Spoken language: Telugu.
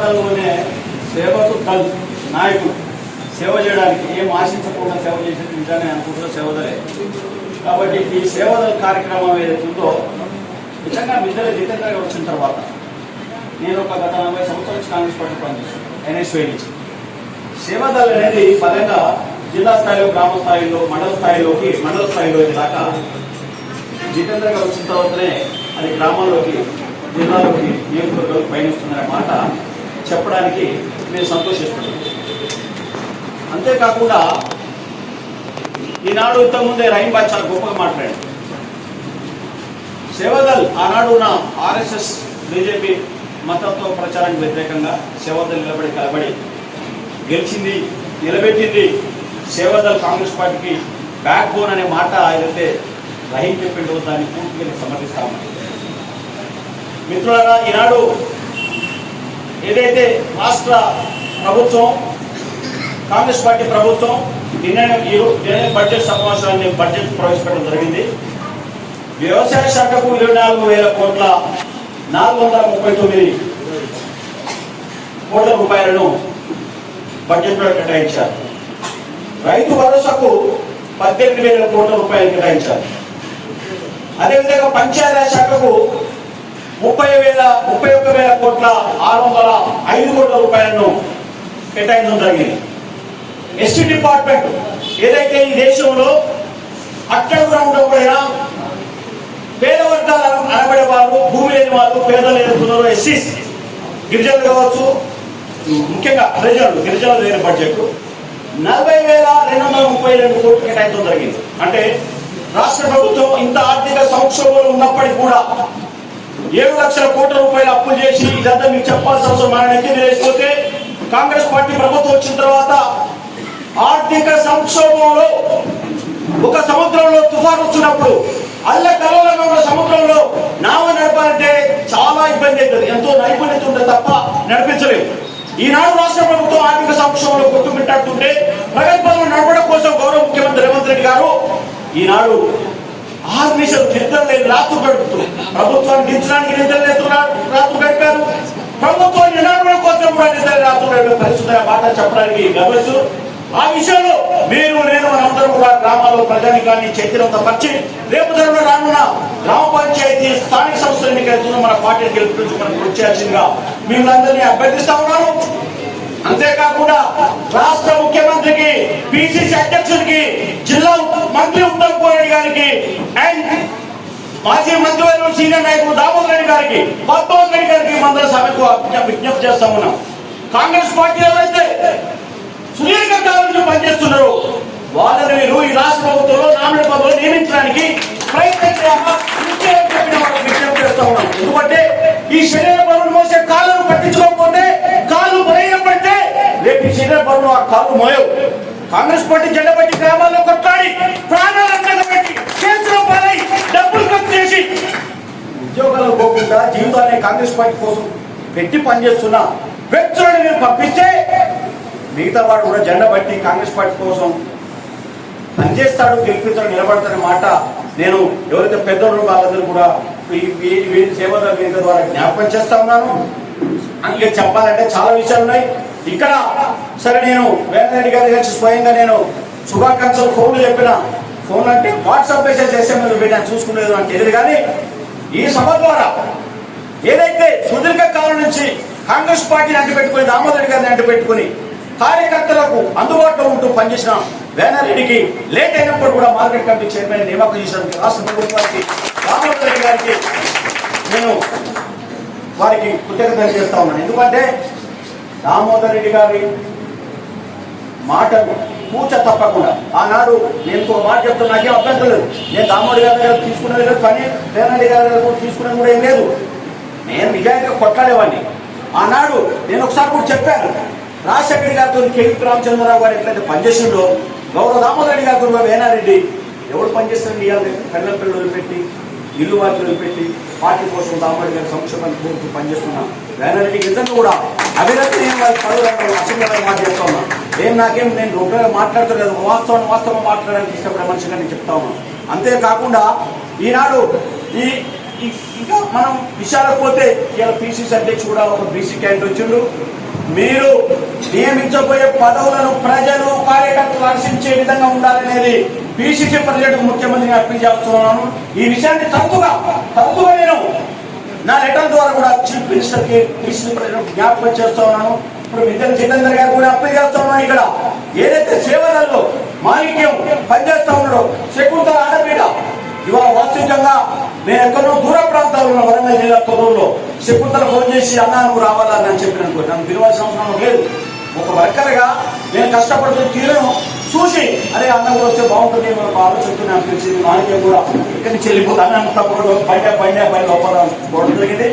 సేవదల్లోనే సేవకు దల్ నాయకులు సేవ చేయడానికి ఏం ఆశించకుండా సేవ చేసేది నిజంగా అనుకుంటున్న సేవదలే. కాబట్టి ఈ సేవదల్ కార్యక్రమం ఏదైతే ఉందో నిజంగా మిద్దెల జితేంద్ర వచ్చిన తర్వాత నేను ఒక గత 40 సంవత్సరాల నుంచి కాంగ్రెస్ పార్టీ పనిచేస్తాను. ఎన్ఎస్వై నుంచి సేవదల్ అనేది పరంగా జిల్లా స్థాయిలో, గ్రామ స్థాయిలో, మండల స్థాయిలో దాకా జితేంద్ర గారు వచ్చిన తర్వాతనే అది గ్రామాల్లోకి, జిల్లాలోకి, నియోజకవర్గాలకు పయనిస్తుందనే మాట చెప్పడానికి నేను సంతోషిస్తున్నాను. అంతేకాకుండా ఈనాడు ఇంతకుముందే రహీం బాద్ చాలా గొప్పగా మాట్లాడాడు. సేవదల్ ఆనాడు ఉన్న ఆర్ఎస్ఎస్ బీజేపీ మతంతో ప్రచారానికి వ్యతిరేకంగా సేవదల్ కలబడి గెలిచింది, నిలబెట్టింది. సేవదల్ కాంగ్రెస్ పార్టీకి బ్యాక్ బోన్ అనే మాట ఏదైతే రహీం చెప్పిండో దాన్ని పూర్తిగా సమర్థిస్తాము. మిత్రులారా, ఈనాడు ఏదైతే రాష్ట్ర ప్రభుత్వం, కాంగ్రెస్ పార్టీ ప్రభుత్వం నిన్న బడ్జెట్ సమావేశాన్ని బడ్జెట్ ప్రవేశపెట్టడం జరిగింది. వ్యవసాయ శాఖకు 24,000 కోట్ల 439 కోట్ల రూపాయలను బడ్జెట్లో కేటాయించారు. రైతు భరోసాకు 18,000 కోట్ల రూపాయలు కేటాయించారు. అదేవిధంగా పంచాయతీ శాఖకు 31,000 కోట్ల 605 కోట్ల రూపాయలను కేటాయించడం జరిగింది. ఎస్సీ డిపార్ట్మెంట్ ఏదైతే ఈ దేశంలో అట్టడుగున ఉండకపోయినా పేద వర్గాలు అనబడే వాళ్ళు, భూమి లేని వాళ్ళు, పేదలు ఏదైతున్నారో ఎస్సీస్, గిరిజనులు కావచ్చు, ముఖ్యంగా గిరిజనులు లేని బడ్జెట్ 40,232 కోట్లు కేటాయించడం జరిగింది. అంటే రాష్ట్ర ప్రభుత్వం ఇంత ఆర్థిక సంక్షోభంలో ఉన్నప్పటికీ కూడా 7 లక్షల కోట్ల రూపాయలు అప్పులు చేసి, ఇదంతా మీకు చెప్పాల్సిన అవసరం మన నెత్తి వేసిపోతే, కాంగ్రెస్ పార్టీ ప్రభుత్వం వచ్చిన తర్వాత ఆర్థిక సంక్షోభంలో ఒక సముద్రంలో తుఫాను వస్తున్నప్పుడు అల్లకల్లోలంగా ఉన్న సముద్రంలో నావ నడపాలంటే చాలా ఇబ్బంది అవుతుంది. ఎంతో నైపుణ్యత ఉంటుంది తప్ప నడిపించలేము. ఈనాడు రాష్ట్ర ప్రభుత్వం ఆర్థిక సంక్షోభంలో కొట్టుమిట్టాడుతుంటే ప్రగల్భాలను నడపడం కోసం గౌరవ ముఖ్యమంత్రి రేవంత్ రెడ్డి గారు ఈనాడు ఆర్మిషన్ నిద్ర లేని రాత్రులు గడుపుతూ ప్రభుత్వాన్ని దించడానికి రాత్రులు గడిపారు. ప్రభుత్వాన్ని నిలబడడం కోసం కూడా నిద్ర రాత్రులు గడిపే పరిస్థితి మాట చెప్పడానికి గర్విస్తూ, ఆ విషయంలో మీరు, నేను, మనందరం కూడా గ్రామాల్లో ప్రజానికాన్ని చైతన్యపరిచి రేపు రానున్న గ్రామ పంచాయతీ, స్థానిక సంస్థల ఎన్నికలు మన పార్టీని గెలుపుతూ మనకు వచ్చేయాల్సిందిగా మిమ్మల్ని అభ్యర్థిస్తా ఉన్నాను. అంతేకాకుండా రాష్ట్ర ముఖ్యమంత్రికి, పిసిసి అధ్యక్షుడికి, జిల్లా మంత్రి ఉత్తమ్ కుమార్ రెడ్డి గారికి అండ్ మాజీ మంత్రివర్యులు సీనియర్ నాయకులు దామోదర్ రెడ్డి గారికి, పద్మావతి రెడ్డి గారికి మంత్రుల సభకు విజ్ఞప్తి చేస్తా ఉన్నాం. కాంగ్రెస్ పార్టీ ఎవరైతే సుదీర్ఘకాలం నుంచి పనిచేస్తున్నారు వాళ్ళని మీరు ఈ రాష్ట్ర ప్రభుత్వంలో నామినేట్ పదవులు నియమించడానికి ప్రయత్నం విజ్ఞప్తి చేస్తా ఉన్నాం. ఎందుకంటే ఈ శరీర బరువులు మోసే కాళ్ళను పట్టించుకోకపోతే, కాళ్ళు బలహీనపడితే రేపు ఈ శరీర బరువులు ఆ కాళ్ళు మోయవు. కాంగ్రెస్ పార్టీ జెండా పట్టి గ్రామాల్లో కొట్లాడి ప్రాణాలను పెట్టి కేసులో పాలై డబ్బులు ఖర్చు చేసి ఉద్యోగాలు పోకుండా జీవితాన్ని కాంగ్రెస్ పార్టీ కోసం పెట్టి పనిచేస్తున్న వ్యక్తులను మీరు పంపిస్తే మిగతా వాడు కూడా జెండా బట్టి కాంగ్రెస్ పార్టీ కోసం పనిచేస్తాడు, గెలిపిస్తాడు, నిలబడతాడనే మాట నేను ఎవరైతే పెద్దలు వాళ్ళందరూ కూడా వీరి సేవల వేదిక ద్వారా జ్ఞాపకం చేస్తా ఉన్నాను. అందుకే చెప్పాలంటే చాలా విషయాలు ఉన్నాయి ఇక్కడ. సరే, నేను రేవంత్ రెడ్డి గారి గురించి స్వయంగా నేను శుభాకాంక్షలు ఫోన్లు చెప్పిన, ఫోన్ అంటే వాట్సాప్ మెసేజ్ ఎస్ఎంఎస్ పెట్టాను, చూసుకునేది నాకు తెలియదు. కానీ ఈ సభ ద్వారా ఏదైతే సుదీర్ఘకాలం నుంచి కాంగ్రెస్ పార్టీని అంటిపెట్టుకుని, దామోదర్ రెడ్డి గారిని అంటిపెట్టుకుని కార్యకర్తలకు అందుబాటులో ఉంటూ పనిచేసిన వేనారెడ్డి రెడ్డికి లేట్ అయినప్పుడు కూడా మార్కెట్ కమిటీ చైర్మన్ నియామకం చేసినందుకు రాష్ట్ర ప్రభుత్వానికి, దామోదర్ రెడ్డి గారికి నేను వారికి కృతజ్ఞతలు చేస్తా ఉన్నాను. ఎందుకంటే దామోదర్ రెడ్డి గారి మాటలు కూచ తప్పకుండా ఆనాడు నేను ఒక మాట చెప్తాను, నాకేం అభ్యంతరం లేదు. నేను దామోదర్ గారి దగ్గర తీసుకునేది లేదు, కానీ వేనారెడ్డి గారి దగ్గర తీసుకునేది కూడా ఏం లేదు. నేను నిజాయితీగా కొట్లాడేవాడిని. ఆనాడు నేను ఒకసారి కూడా చెప్పాను, రాజశేఖర గారితో కేవీ రామచంద్రరావు గారు ఎట్లయితే పనిచేసిండో, గౌరవ దామోదర్ రెడ్డి గారితో వేనారెడ్డి ఎవరు పనిచేస్తారని ఇవ్వాలి, కళ్ళ పిల్లలు వదిలిపెట్టి, ఇల్లు వాటి వదిలిపెట్టి పార్టీ కోసం దామోదర్ గారి సంక్షేమాన్ని కోరుతూ పనిచేస్తున్నాం. వేనారెడ్డికి నిజంగా కూడా అభివృద్ధి నేను వారి పదవులు అసెంబ్లీలో మాట చెప్తా ఉన్నాను. నాకేం నేను రూపాయలు మాట్లాడలేదు, వాస్తవం మాట్లాడడానికి ఇష్టపడే మనిషిగా నేను చెప్తా ఉన్నాను. అంతేకాకుండా ఈనాడు ఇంకా మనం విషయాలకు పోతే ఇలా పిసిసి అధ్యక్షుడు కూడా ఒక బీసీ క్యాండిడేట్ వచ్చిండు. మీరు నియమించబోయే పదవులను ప్రజలు కార్యకర్తలు హర్షించే విధంగా ఉండాలనేది పిసిసి ప్రెసిడెంట్ ముఖ్యమంత్రిని అప్పీల్ చేస్తున్నాను. ఈ విషయాన్ని తరచుగా నేను నా లెటర్ ద్వారా కూడా చీఫ్ మినిస్టర్ కి పిసిసి ప్రెసిడెంట్ జ్ఞాపకం చేస్తా ఉన్నాను. ఇప్పుడు మిద్దెల జితేందర్ గారు కూడా అప్పీల్ చేస్తా ఉన్నాను. ఇక్కడ ఏదైతే సేవలలో మాణిక్యం పనిచేస్తా ఉన్నాడో శకుంతల ఆడబిడ్డ ఇవాళ వాస్తవికంగా నేను ఎక్కడో దూర ప్రాంతాల్లో ఉన్న వరంగల్ జిల్లా తొర్రూరులో శకుంతల ఫోన్ చేసి అన్నా నువ్వు రావాలని నేను చెప్పిననుకో నన్ను పిలవాల్సిన అవసరం లేదు. ఒక వర్కర్గా నేను కష్టపడుతున్న తీరును చూసి అరే అన్న కూడా వస్తే బాగుంటుంది మనకు ఆలోచనతో నాకు తెలిసింది. మాణిక్యం కూడా ఇక్కడి నుంచి వెళ్ళిపోతే అన్న తప్పకుండా బండి ఒప్పందం పోవడం జరిగింది.